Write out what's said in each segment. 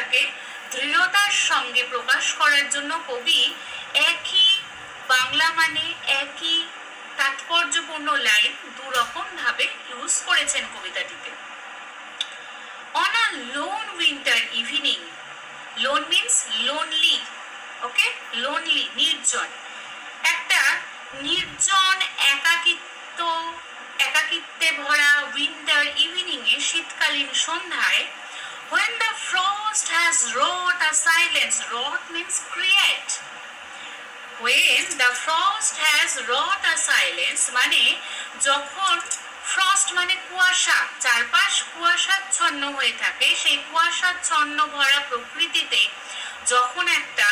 কথাটাকে দৃঢ়তার সঙ্গে প্রকাশ করার জন্য কবি একই বাংলা মানে একই তাৎপর্যপূর্ণ লাইন দুরকম ভাবে ইউজ করেছেন কবিতাটিতে। On a lone winter evening, lone means lonely, okay, lonely নির্জন, একটা নির্জন একাকিত্বে ভরা উইন্টার ইভিনিং এ শীতকালীন সন্ধ্যায়, when the frost has wrought a silence, wrought means create, when the frost has wrought a silence মানে যখন ফ্রস্ট মানে কুয়াশা, চারপাশ কুয়াশাচ্ছন্ন হয়ে থাকে, সেই কুয়াশাচ্ছন্ন ভরা প্রকৃতিতে যখন একটা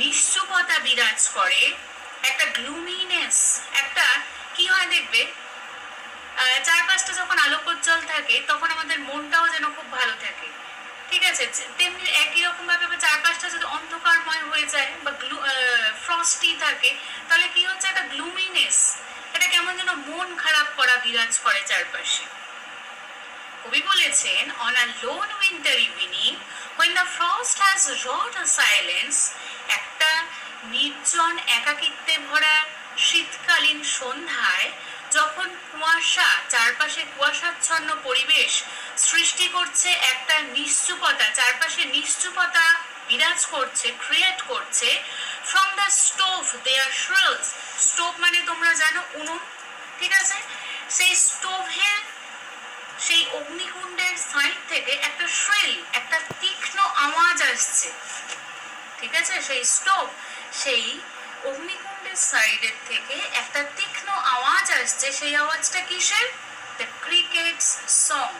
নিশ্চুপতা বিরাজ করে, একটা গ্লুমিনেস, একটা কি হয় দেখবে চারপাশটা যখন আলোকোজ্জ্বল থাকে তখন আমাদের মনটাও যেন খুব ভালো থাকে, ঠিক আছে। তেমনি একই রকম ভাবে চারপাশটা যদি অন্ধকারময় হয়ে যায় বা ফ্রস্টি থাকে তাহলে কি হচ্ছে, একটা গ্লুমিনেস, এটা কেমন যেন মন খারাপ করা বিরাজ করে চারপাশে। কবি বলেছেন on a lone winter evening when the frost has wrought a silence, একটা নির্জন একাকিত্বে ভরা শীতকালীন সন্ধ্যায় যখন কুয়াশা, চারপাশে কুয়াশাচ্ছন্ন পরিবেশ সৃষ্টি করছে, একটা নিশ্চুপতা, চারপাশে নিশ্চুপতা বিরাজ করছে, ক্রিয়েট করছে, from the stove there shrills, stove মানে তোমরা জানো উনুন, ঠিক আছে, সেই স্টোভের সেই অগ্নিকুণ্ডের সাইড থেকে একটা শ্রিল, একটা তীক্ষ্ণ আওয়াজ আসছে, ঠিক আছে, সেই স্টোভ, সেই অগ্নিকুণ্ডের সাইডের থেকে একটা তীক্ষ্ণ আওয়াজ আসছে, সেই আওয়াজটা কিসের, দ্য ক্রিকেটস সং,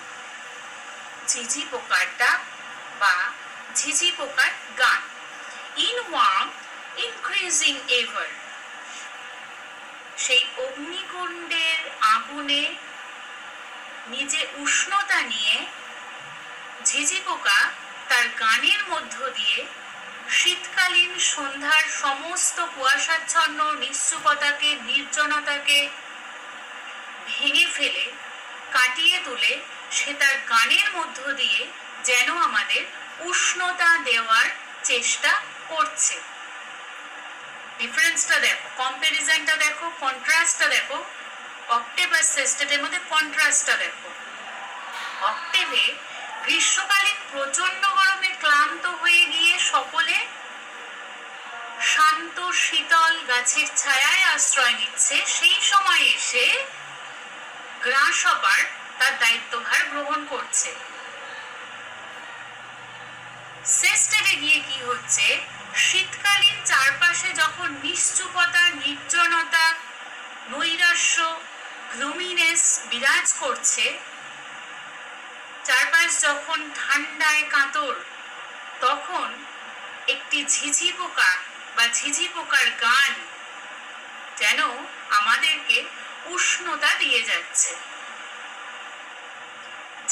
ঝিঝি পোকার ডাক বা ঝিঝি পোকার গান। ইন ওয়ার্ম ইনক্রিজিং এভার, সেই অগ্নিকুণ্ডের আগুনে নিজে উষ্ণতা নিয়ে ঝিঝি পোকা তার গানের মধ্য দিয়ে শীতকালীন সন্ধ্যার সমস্ত কুয়াশাচ্ছন্ন নিশ্চুপতাকে, নির্জনতাকে ভেঙে ফেলে, কাটিয়ে তুলে সে তার গানের মধ্য দিয়ে যেন আমাদের উষ্ণতা দেওয়ার চেষ্টা করছে। ডিফারেন্সটা দেখো, কম্প্যারিজনটা দেখো, কন্ট্রাস্টটা দেখো, অক্টেভ আর সেস্টেটের মধ্যে কন্ট্রাস্টটা দেখো। অক্টেভে গ্রীষ্মকালীন প্রচন্ড গরমে ক্লান্ত হয়ে গিয়ে সকলে শান্ত শীতল গাছের ছায়ায় আশ্রয় নিচ্ছে, সেই সময় এসে গ্রাসহপার তার দায়িত্বভার গ্রহণ করছে। সেস্টেটে গিয়ে কি হচ্ছে, শীতকালীন চারপাশে যখন নিশ্চুপতা, নির্জনতা, নৈরাশ্য, গ্লুমিনেস বিরাজ করছে, চারপাশ যখন ঠান্ডায় কাতর, তখন একটি ঝিঝি পোকা বা ঝিঝি পোকার গান যেন আমাদেরকে উষ্ণতা দিয়ে যাচ্ছে।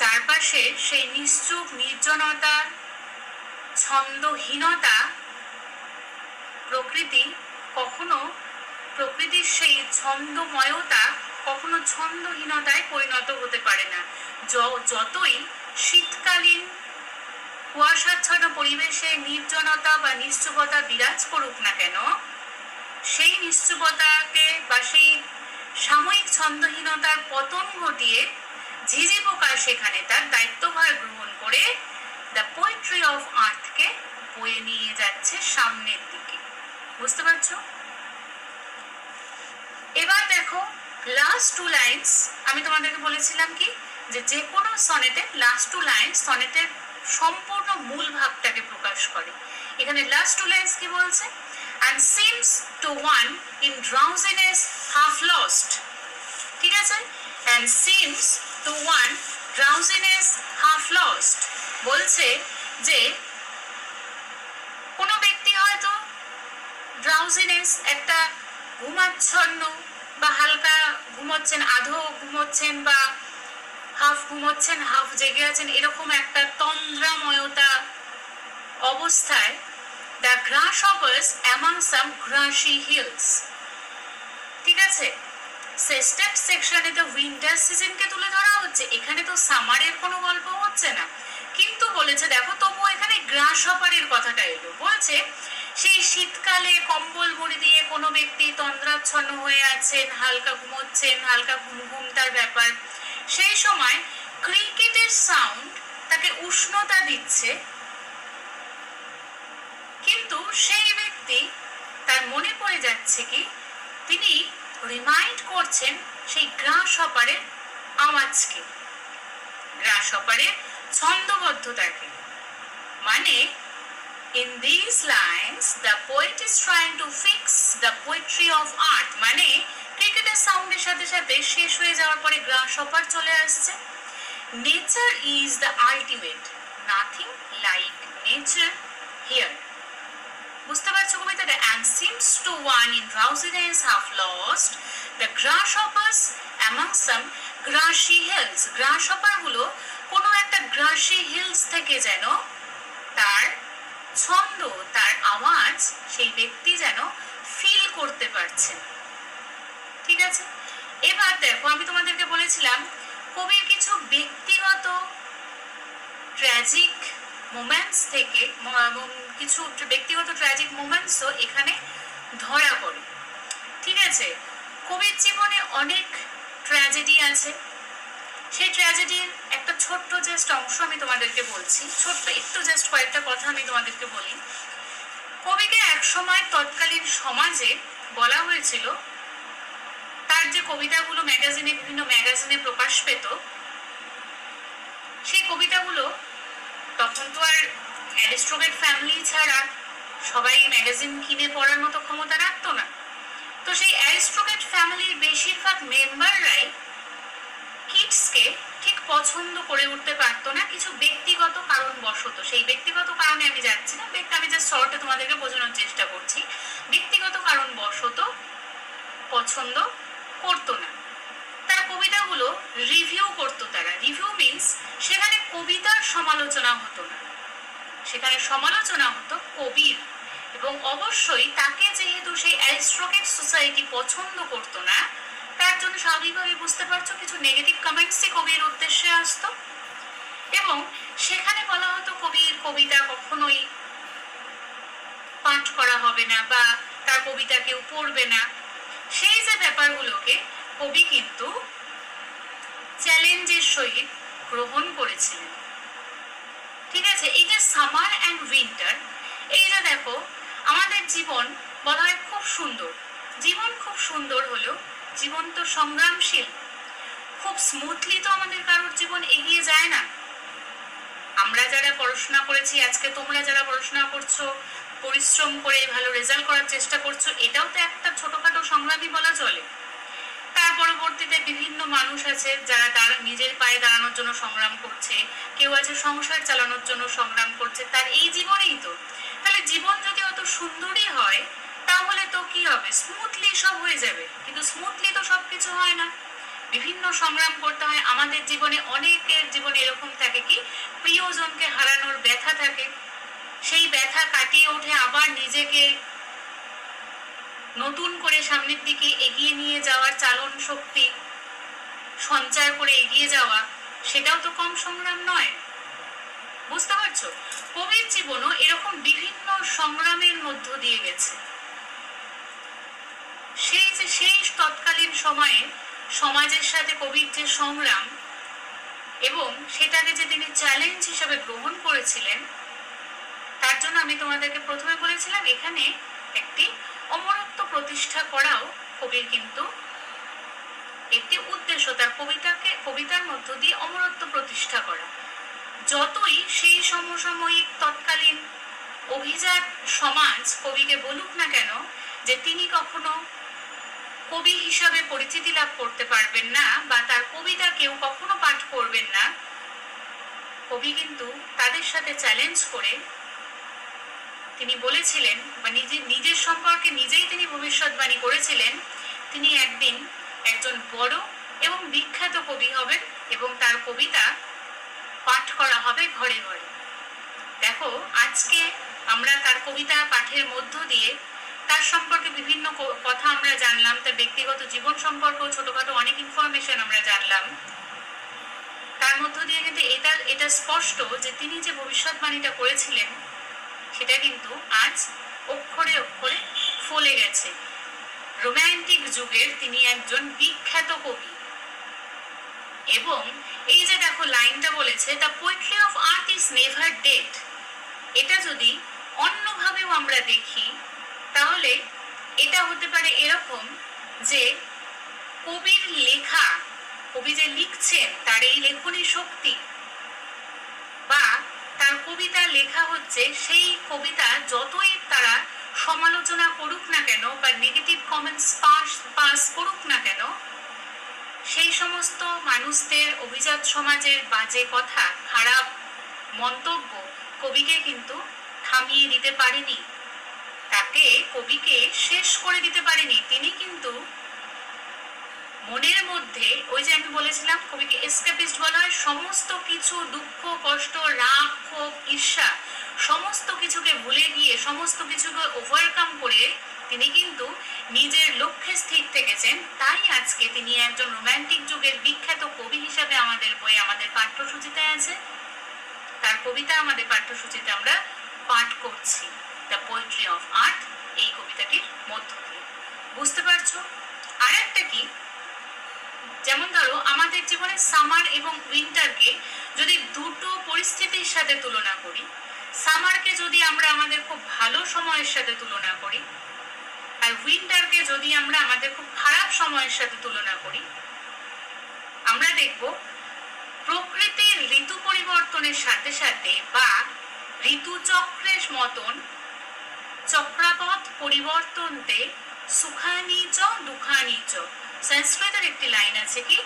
চারপাশে সেই নিশ্চুপ নির্জনতা, ছন্দহীনতা, প্রকৃতির সেই ছন্দময়তা কখনো ছন্দহীনতায় পরিণত হতে পারে না। যতই শীতকালীন কুয়াশাচ্ছন্ন পরিবেশে নির্জনতা বা নিশ্চুপতা বিরাজ করুক না কেন, সেই নিশ্চুপতাকে বা সেই সাময়িক ছন্দহীনতার পতন ঘটিয়ে ঝিঝি পোকা সেখানে তার দায়িত্বভার গ্রহণ করে দ্য পোয়েট্রি অফ আর্থকে বয়ে নিয়ে যাচ্ছে সামনের দিকে। বুঝতে পারছো? এবার দেখো লাস্ট টু লাইন্স, আমি তোমাদেরকে বলেছিলাম কি যে কোনো সনেটের লাস্ট টু লাইন্স সনেটের সম্পূর্ণ মূল ভাবটাকে প্রকাশ করে। এখানে লাস্ট টু লাইন্স কি বলছে, and seems to one in drowsiness half lost, ঠিক আছে, and seems to one drowsiness half lost বলছে যে কোনো ব্যক্তি হয়তো ড্রাউজিনেস, একটা ঘুমাচ্ছন্ন বা হালকা ঘুমোচ্ছেন, আধো ঘুমোচ্ছেন বা হাফ ঘুমোচ্ছেন, হাফ জেগে আছেন, এরকম একটা তন্দ্রাময়তা অবস্থায় the grasshoppers among some grassy hills, ঠিক আছে। সেস্টেট সেকশনে তো উইন্টার সিজনকে তুলে ধরা হচ্ছে, এখানে তো সামারের কোনো গল্প হচ্ছে না, কিন্তু বলে বলেছে দেখো, তবুও এখানে গ্রাস হপারের কথাটা এলো। বলছে সেই শীতকালে কম্বল মুড়ি দিয়ে কোনো ব্যক্তি তন্দ্রাচ্ছন্ন হয়ে আছেন, হালকা ঘুমোচ্ছেন, হালকা ঘুম ঘুম তার ব্যাপার, সেই সময় ক্রিকেটের সাউন্ড তাকে উষ্ণতা দিচ্ছে, কিন্তু সেই ব্যক্তি তার মনে পড়ে যাচ্ছে কি তিনি রিমাইন্ড করছেন সেই গ্রাস হপারের আওয়াজকে, গ্রাস হপারের ছন্দবদ্ধতাকে। মানে in these lines the poet is trying to fix the poetry of art, মানে ক্রিকেটের সাউন্ডের সাথে সাথে শেষ হয়ে যাওয়ার পরে গ্রাস হপার চলে আসছে। nature is the ultimate, nothing like nature here, বুঝতে পারছো কবিতাটা? and seems to one in drowsiness half lost the grasshoppers among some grassy hills, grasshopper গুলো কোনো একটা grassy hills থেকে যেন তার ছন্দ, তার আওয়াজ সেই ব্যক্তি যেন ফিল করতে পারছেন। ঠিক আছে, এবার দেখো আমি তোমাদেরকে বলেছিলাম কবির কিছু ব্যক্তিগত ট্র্যাজিক মোমেন্টস থেকে কিছু ব্যক্তিগত ট্র্যাজিক মোমেন্টসও এখানে ধরা পড়ে। ঠিক আছে, কবির জীবনে অনেক ট্র্যাজেডি আছে, সেই ট্র্যাজেডির একটা ছোট্ট জাস্ট অংশ আমি তোমাদেরকে বলছি, ছোট্ট একটু জাস্ট কয়েকটা কথা আমি তোমাদেরকে বলি। কবিকে একসময় তৎকালীন সমাজে বলা হয়েছিল, তার যে কবিতাগুলো ম্যাগাজিনে, বিভিন্ন ম্যাগাজিনে প্রকাশ পেত, সেই কবিতাগুলো তখন তো আর অ্যারিস্টোক্রেট ফ্যামিলি ছাড়া সবাই ম্যাগাজিন কিনে পড়ার মতো ক্ষমতা রাখতো না। তো সেই অ্যারিস্টোক্রেট ফ্যামিলির বেশিরভাগ মেম্বাররাই কিডসকে ঠিক পছন্দ করে উঠতে পারতো না, কিছু ব্যক্তিগত কারণবশত। সেই ব্যক্তিগত কারণে আমি যাচ্ছি না, আমি জাস্ট শর্টে তোমাদেরকে বোঝানোর চেষ্টা করছি। ব্যক্তিগত কারণবশত পছন্দ করতো না, তার কবিতাগুলো রিভিউ করতো তারা। রিভিউ মিনস সেখানে কবিতার সমালোচনা হতো না, সেখানে সমালোচনা হতো কবির। এবং অবশ্যই তাকে যেহেতু সেই অ্যারিস্টোক্রেট সোসাইটি পছন্দ করতো না, তার জন্য স্বাভাবিকভাবে বুঝতে পারছো কিছু নেগেটিভ কমেন্টসই কবির উদ্দেশ্যে আসতো, এবং সেখানে বলা হতো কবির কবিতা কখনোই পাঠ করা হবে না বা তার কবিতা কেউ পড়বে না। সেই যে ব্যাপারগুলোকে কবি কিন্তু চ্যালেঞ্জের সহিত গ্রহণ করেছিলেন। ঠিক আছে, এই যে সামার অ্যান্ড উইন্টার, এই যে দেখো আমাদের জীবন বলা হয় খুব সুন্দর, জীবন খুব সুন্দর হলেও জীবন তো সংগ্রামশীল, খুব স্মুথলি তো আমাদের কারোর জীবন এগিয়ে যায় না। আমরা যারা পড়াশোনা করেছি, আজকে তোমরা যারা পড়াশোনা করছো, পরিশ্রম করে ভালো রেজাল্ট করার চেষ্টা করছো, এটাও তো একটা ছোটখাটো সংগ্রামই বলা চলে। তার পরবর্তীতে বিভিন্ন মানুষ আছে যারা তারা নিজের পায়ে দাঁড়ানোর জন্য সংগ্রাম করছে, কেউ আছে সংসার চালানোর জন্য সংগ্রাম করছে, তার এই জীবনেই তো। তাহলে জীবন যদি অত সুন্দরই হয় তাহলে তো কি হবে, স্মুথলি সব হয়ে যাবে। কিন্তু স্মুথলি তো সবকিছু হয় না, বিভিন্ন সংগ্রাম করতে হয়। আমাদের জীবনে অনেকের জীবনে এরকম থাকে কি প্রিয়জনকে হারানোর ব্যথা থাকে, সেই ব্যথা কাটিয়ে উঠে আবার নিজেকে নতুন করে সামনের দিকে এগিয়ে নিয়ে যাওয়ার চালন শক্তি সঞ্চার করে এগিয়ে যাওয়া, সেটাও তো কম সংগ্রাম নয়। বুঝতে পারছো, কবির জীবনও এরকম বিভিন্ন সংগ্রামের মধ্য দিয়ে গেছে। সেই তৎকালীন সময়ে সমাজের সাথে কবির যে সংগ্রাম এবং সেটাকে যে তিনি চ্যালেঞ্জ হিসেবে গ্রহণ করেছিলেন, তার জন্য আমি তোমাদেরকে প্রথমে বলেছিলাম এখানে একটি অমরত্ব প্রতিষ্ঠা করাও কবির কিন্তু একটি উদ্দেশ্য, তার কবিতার মধ্য দিয়ে অমরত্ব প্রতিষ্ঠা করা। যতই সেই সমসাময়িক তৎকালীন অভিজাত সমাজ কবিকে বলুক না কেন যে তিনি কখনো কবি হিসাবে পরিচিতি লাভ করতে পারবেন না বা তার কবিতা কেউ কখনো পাঠ করবেন না, কবি কিন্তু তাদের সাথে চ্যালেঞ্জ করে তিনি বলেছিলেন বা নিজের সম্পর্কে নিজেই তিনি ভবিষ্যৎবাণী করেছিলেন, তিনি একদিন একজন বড় এবং বিখ্যাত কবি হবেন এবং তার কবিতা পাঠ করা হবে ঘরে ঘরে। দেখো আজকে আমরা তার কবিতা পাঠের মধ্য দিয়ে তার সম্পর্কে বিভিন্ন কথা আমরা জানলাম, তার ব্যক্তিগত জীবন সম্পর্কেও ছোটখাটো অনেক ইনফরমেশন আমরা জানলাম। তার মধ্য দিয়ে কিন্তু এটা স্পষ্ট যে তিনি যে ভবিষ্যৎবাণীটা করেছিলেন সেটা কিন্তু আজ অক্ষরে অক্ষরে ফলে গেছে। রোম্যান্টিক যুগের তিনি একজন বিখ্যাত কবি। এবং এই যে দেখো লাইনটা বলেছে, the poetry of art is never dead, এটা যদি অন্যভাবেও আমরা দেখি তাহলে এটা হতে পারে এরকম যে কবির লেখা, কবি যে লিখছেন তার এই লেখনী শক্তি বা তার কবিতা লেখা হচ্ছে, সেই কবিতা যতই তারা সমালোচনা করুক না কেন বা নেগেটিভ কমেন্টস পাস করুক না কেন, সেই সমস্ত মানুষদের, অভিজাত সমাজের বাজে কথা, খারাপ মন্তব্য কবিকে কিন্তু থামিয়ে দিতে পারেনি, তাকে কবিকে শেষ করে দিতে পারেনি। তিনি কিন্তু মনের মধ্যে, ওই যে আমি বলেছিলাম কবিকে এসকেপিস্ট বলা হয়, সমস্ত কিছু দুঃখ কষ্ট রাগ ক্ষোভ ঈর্ষা সমস্ত কিছুকে ভুলে গিয়ে, সমস্ত কিছুকে ওভারকাম করে তিনি কিন্তু নিজের লক্ষ্যে স্থির থেকেছেন। তাই আজকে তিনি একজন রোম্যান্টিক যুগের বিখ্যাত কবি হিসাবে আমাদের বই, আমাদের পাঠ্যসূচিতে আছে। তার কবিতা আমাদের পাঠ্যসূচিতে আমরা পাঠ করছি, দ্য পোয়েট্রি অফ আর্ট, এই কবিতাটির মধ্য দিয়ে। বুঝতে পারছো? আর একটা কি, যেমন ধরো আমাদের জীবনে সামার এবং উইন্টারকে যদি দুটো পরিস্থিতির সাথে তুলনা করি, সামারকে যদি আমরা আমাদের খুব ভালো সময়ের সাথে তুলনা করি আর উইন্টারকে যদি আমরা আমাদের খুব খারাপ সময়ের সাথে তুলনা করি, আমরা দেখব প্রকৃতির ঋতু পরিবর্তনের সাথে সাথে বা ঋতুচক্রের মতন চক্রাপথ পরিবর্তনতে সুখানি চ দুঃখানি চ, সংস্কৃতের একটি লাইন আছে কি,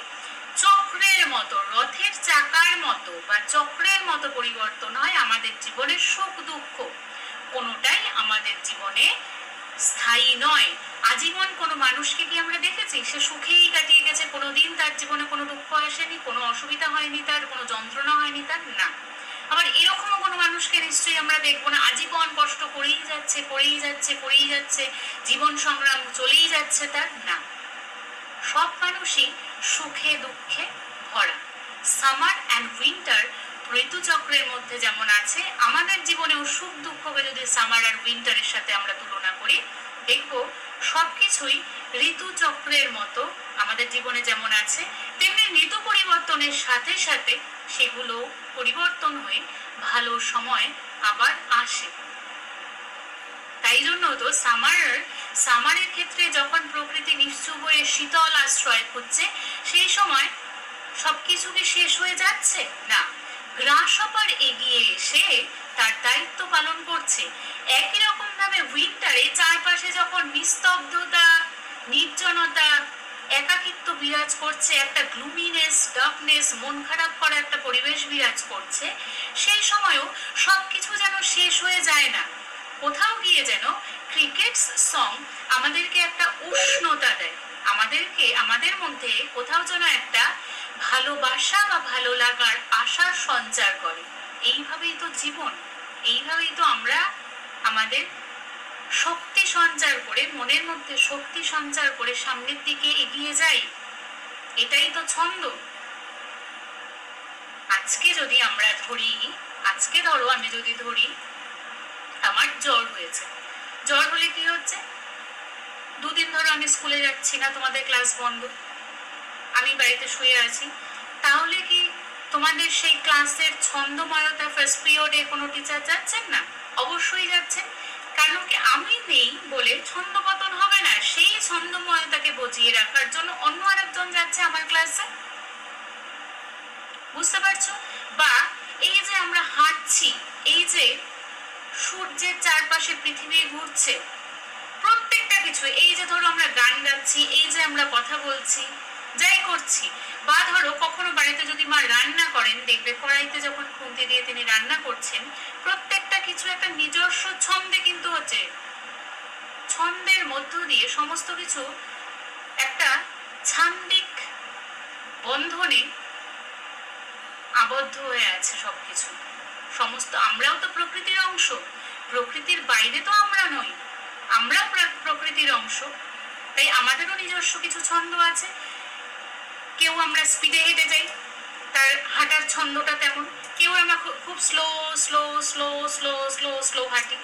চক্রের মতো, রথের চাকার মতো বা চক্রের মতো পরিবর্তন হয় আমাদের জীবনের সুখ দুঃখ, কোনোটাই আমাদের জীবনে স্থায়ী নয়। আজীবন কোনো মানুষকে কি আমরা দেখেছি সে সুখেই কাটিয়ে গেছে, কোনোদিন তার জীবনে কোনো দুঃখ আসেনি, কোনো অসুবিধা হয়নি, তার কোনো যন্ত্রণা হয়নি তার? না। আবার এরকমও কোনো মানুষকে নিশ্চয়ই আমরা দেখবো না আজীবন কষ্ট করেই যাচ্ছে করেই যাচ্ছে করেই যাচ্ছে, জীবন সংগ্রাম চলেই যাচ্ছে তার? না। সব মানুষই সুখে দুঃখে ভরা। সামার অ্যান্ড উইন্টার ঋতুচক্রের মধ্যে যেমন আছে, আমাদের জীবনেও সুখ দুঃখকে যদি সামার আর উইন্টারের সাথে আমরা তুলনা করি, দেখবো সবকিছুই ঋতুচক্রের মতো আমাদের জীবনে যেমন আছে, তেমনি ঋতু পরিবর্তনের সাথে সাথে সেগুলো পরিবর্তন হয়ে ভালো সময় আবার আসে। তাই জন্য তো সামারের ক্ষেত্রে যখন প্রকৃতি নিশ্চুপ হয়ে শীতল আশ্রয় খুঁজছে, সেই সময় সবকিছু কি শেষ হয়ে যাচ্ছে? না, গ্রাসহপার এগিয়ে এসে তার দায়িত্ব পালন করছে। একই রকম ভাবে উইন্টারে চারপাশে যখন নিস্তব্ধতা, নির্জনতা, একাকিত্ব বিরাজ করছে, একটা গ্লুমিনেস, ডার্কনেস, মন খারাপ করা একটা পরিবেশ বিরাজ করছে, সেই সময়ও সবকিছু যেন শেষ হয়ে যায় না। কোথাও গিয়ে যেন ক্রিকেটস সং আমাদেরকে একটা উষ্ণতা দেয়, আমাদের মধ্যে কোথাও যেন একটা ভালোবাসা বা ভালো লাগার আশার সঞ্চার করে। এইভাবেই তো জীবন, এইভাবেই তো আমরা আমাদের শক্তি সঞ্চার করে, মনের মধ্যে শক্তি সঞ্চার করে সামনের দিকে এগিয়ে যাই। এটাই তো ছন্দ। আজকে যদি আমরা ধরি, আজকে ধরো আমি যদি ধরি আমার জ্বর হয়েছে, জ্বর হলে কি হচ্ছে, দুদিন ধরো আমি স্কুলে যাচ্ছি না, তোমাদের ক্লাস বন্ধ, আমি বাড়িতে শুয়ে আছি, তাহলে কি তোমাদের সেই ক্লাসের ছন্দময়তা ফার্স্ট পিরিয়ডে কোনো টিচার যাচ্ছেন না? অবশ্যই যাচ্ছেন। কারণ কি আমি নেই বলে ছন্দপতন হবে না, সেই ছন্দময়তাকে বজিয়ে রাখার জন্য অন্য আরেকজন যাচ্ছে আমার ক্লাসে। বুঝতে পারছো? বা এই যে আমরা হাঁটছি, এই যে সূর্যের চারপাশে পৃথিবী ঘুরছে, প্রত্যেকটা কিছু, এই যে ধরো আমরা গান গাচ্ছি, এই যে আমরা কথা বলছি, যাই করছি, বা ধরো কখনো বাড়িতে যদি মা রান্না করেন, দেখবে কড়াইতে যখন খুন্তি দিয়ে তিনি রান্না করছেন, প্রত্যেকটা কিছু একটা নিজস্ব ছন্দে কিন্তু হচ্ছে, ছন্দের মধ্য দিয়ে সমস্ত কিছু একটা ছান্দিক বন্ধনে আবদ্ধ হয়ে আছে সবকিছু। সমস্ত আমরাও তো প্রকৃতির অংশ, প্রকৃতির বাইরে তো আমরা নই, আমরাও প্রকৃতির অংশ, তাই আমাদেরও নিজস্ব কিছু ছন্দ আছে। কেউ আমরা স্পিডে হেঁটে যাই, তার হাঁটার ছন্দটা তেমন। কেউ আমরা খুব slow slow slow slow slow slow হাঁটি,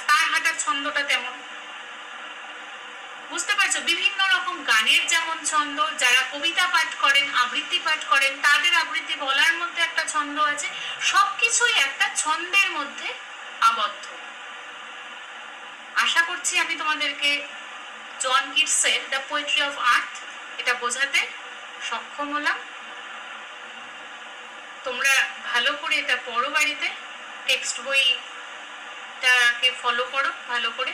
তার হাঁটার ছন্দটা তেমন। বুঝতে পারছো? বিভিন্ন রকম গানের যেমন ছন্দ, যারা কবিতা পাঠ করেন, আবৃত্তি পাঠ করেন, তাদের আবৃত্তি বলার মধ্যে একটা ছন্দ আছে। সবকিছুই একটা ছন্দের মধ্যে আবদ্ধ। আশা করছি আমি তোমাদেরকে জন কিটসের দ্য পোয়েট্রি অফ আর্থ এটা বোঝাতে সক্ষম হলাম। তোমরা ভালো করে এটা পড়ো বাড়িতে, টেক্সট বইটাকে ফলো করো ভালো করে।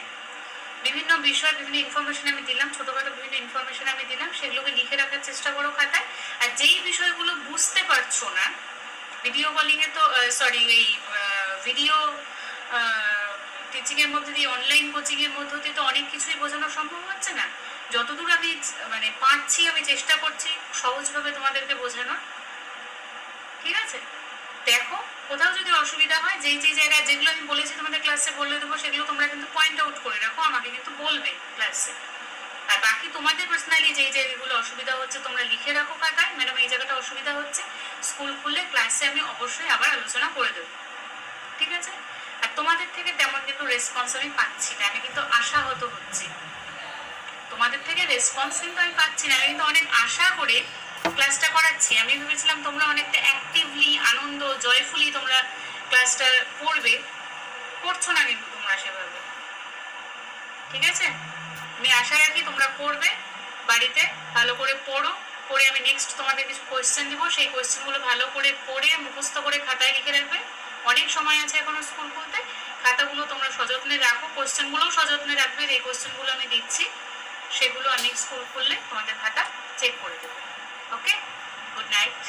বিভিন্ন বিষয়, বিভিন্ন ইনফরমেশন আমি দিলাম, ছোটখাটো বিভিন্ন ইনফরমেশন আমি দিলাম, সেগুলোকে লিখে রাখার চেষ্টা করো খাতায়। আর যেই বিষয়গুলো বুঝতে পারছো না, ভিডিও কলিং এ তো এই ভিডিও টিচিং এর মধ্যে দিয়ে, অনলাইন কোচিং এর মধ্যে দিয়ে তো অনেক কিছুই বোঝানো সম্ভব হচ্ছে না। যতদূর আমি মানে পারছি আমি চেষ্টা করছি সহজভাবে তোমাদেরকে বোঝানোর। ঠিক আছে? দেখো কোথাও যদি অসুবিধা হয়, যেই জায়গায় যেগুলো আমি বলেছি তোমাদের ক্লাসে বলে দেবো, সেগুলো তোমরা কিন্তু পয়েন্ট আউট করে রাখো, আমাকে কিন্তু বলবে ক্লাসে। আর বাকি তোমাদের পার্সোনালি যেই জায়গাগুলো অসুবিধা হচ্ছে তোমরা লিখে রাখো খাতায়, ম্যাডাম এই জায়গাটা অসুবিধা হচ্ছে, স্কুল খুললে ক্লাসে আমি অবশ্যই আবার আলোচনা করে দেবো। ঠিক আছে? আর তোমাদের থেকে তেমন কিন্তু রেসপন্স আমি পাচ্ছি না, আমি কিন্তু আশাহত হচ্ছি। তোমাদের থেকে রেসপন্স কিন্তু আমি পাচ্ছি না, আমি কিন্তু অনেক আশা করে ক্লাসটা করাচ্ছি। আমি ভেবেছিলাম তোমরা অনেকটা অ্যাক্টিভলি, আনন্দ, জয়ফুলি তোমরা ক্লাসটা করবে, করছো না কিন্তু তোমরা সেভাবে। ঠিক আছে? আমি আশা রাখি তোমরা করবে, বাড়িতে ভালো করে পড়ো, পড়ে আমি নেক্সট তোমাদের কিছু কোয়েশ্চেন দিব, সেই কোয়েশ্চেনগুলো ভালো করে পড়ে মুখস্থ করে খাতায় লিখে রাখবে। অনেক সময় আছে এখনো স্কুল খুলতে, খাতাগুলো তোমরা সযত্নে রাখো, কোয়েশ্চেনগুলোও সযত্নে রাখবে। যে কোয়েশ্চেনগুলো আমি দিচ্ছি সেগুলো আমি স্কুল খুললে তোমাদের খাতা চেক করে দেবো। ওকে, গুড নাইট।